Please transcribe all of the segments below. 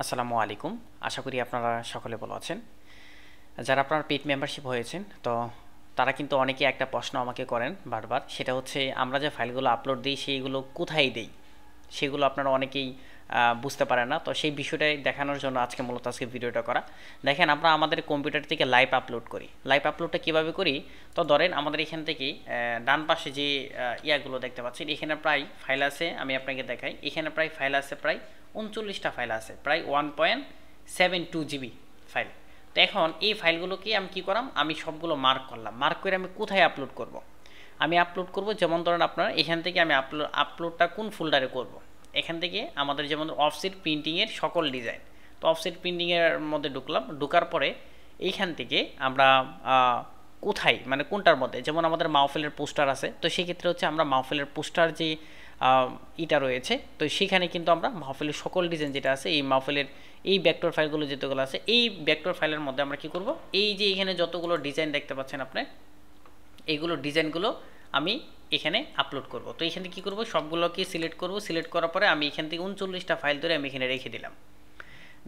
আসসালামু আলাইকুম। আশা করি আপনারা সকলে ভালো আছেন। যারা আপনার পেইড মেম্বারশিপ হয়েছেন তো তারা কিন্তু অনেকেই একটা প্রশ্ন আমাকে করেন বারবার, সেটা হচ্ছে আমরা যে ফাইলগুলো আপলোড দিই সেইগুলো কোথায় দেই, সেগুলো আপনারা অনেকেই বুঝতে পারেন না। তো সেই বিষয়টাই দেখানোর জন্য আজকে ভিডিওটা করা। দেখেন, আমরা আমাদের কম্পিউটার থেকে লাইভ আপলোড করি। লাইভ আপলোডটা কীভাবে করি? তো ধরেন আমাদের এখান থেকে ডান পাশে যে ইয়াগুলো দেখতে পাচ্ছেন, এখানে প্রায় ফাইল আছে। আমি আপনাকে দেখাই, এখানে প্রায় ফাইল আছে, প্রায় 39টা ফাইল আছে, প্রায় 1.72 জিবি ফাইল। তো এখন এই ফাইলগুলোকে আমি কী করলাম, আমি সবগুলো মার্ক করলাম। মার্ক করে আমি কোথায় আপলোড করব? আমি আপলোড করব, যেমন ধরেন আপনার এখান থেকে আমি আপলোডটা কোন ফোল্ডারে করব। এখান থেকে আমাদের যেমন অফসেট প্রিন্টিংয়ের সকল ডিজাইন, তো অফসেট প্রিন্টিংয়ের মধ্যে ঢুকলাম। ঢোকার পরে এইখান থেকে আমরা কোথায়, মানে কোনটার মধ্যে, যেমন আমাদের মাহফিলের পোস্টার আছে, তো সেক্ষেত্রে হচ্ছে আমরা মাহফিলের পোস্টার যে ইটা রয়েছে, তো সেখানে কিন্তু আমরা মাহফিলের সকল ডিজাইন যেটা আছে, এই মাহফিলের এই ভেক্টর ফাইলগুলো যেগুলো আছে, এই ভেক্টর ফাইলের মধ্যে আমরা কি করব, এই যে এখানে যতগুলো ডিজাইন দেখতে পাচ্ছেন আপনি, এইগুলো ডিজাইনগুলো আমি এখানে আপলোড করব। তো এখান থেকে কী করব, সবগুলোকে সিলেক্ট করব। সিলেক্ট করার পরে আমি এখান থেকে 39টা ফাইল ধরে আমি এখানে রেখে দিলাম।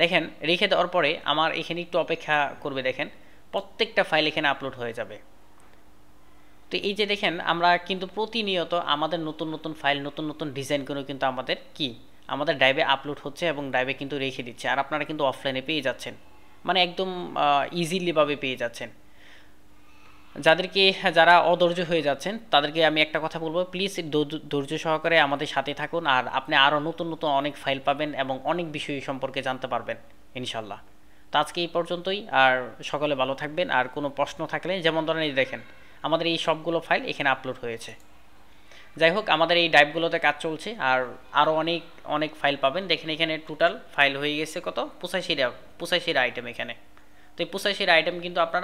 দেখেন, রেখে দেওয়ার পরে আমার এখানে একটু অপেক্ষা করবে। দেখেন, প্রত্যেকটা ফাইল এখানে আপলোড হয়ে যাবে। তো এই যে দেখেন, আমরা কিন্তু প্রতিনিয়ত আমাদের নতুন নতুন ফাইল, নতুন নতুন ডিজাইনগুলো কিন্তু আমাদের ড্রাইভে আপলোড হচ্ছে এবং ড্রাইভে কিন্তু রেখে দিচ্ছে। আর আপনারা কিন্তু অফলাইনে পেয়ে যাচ্ছেন, মানে একদম ইজিলিভাবে পেয়ে যাচ্ছেন। যারা অধৈর্য হয়ে যাচ্ছেন তাদেরকে আমি একটা কথা বলবো, প্লিজ ধৈর্য সহকারে আমাদের সাথে থাকুন, আর আপনি আরও নতুন নতুন অনেক ফাইল পাবেন এবং অনেক বিষয় সম্পর্কে জানতে পারবেন ইনশাল্লাহ। তো আজকে এই পর্যন্তই, আর সকলে ভালো থাকবেন। আর কোনো প্রশ্ন থাকলে, যেমন ধরেন এই দেখেন, আমাদের এই সবগুলো ফাইল এখানে আপলোড হয়েছে। যাই হোক, আমাদের এই ড্রাইভগুলোতে কাজ চলছে, আর আরও অনেক অনেক ফাইল পাবেন। দেখেন, এখানে টোটাল ফাইল হয়ে গেছে কত, 85টা আইটেম এখানে। তো এই 85টা আইটেম কিন্তু আপনারা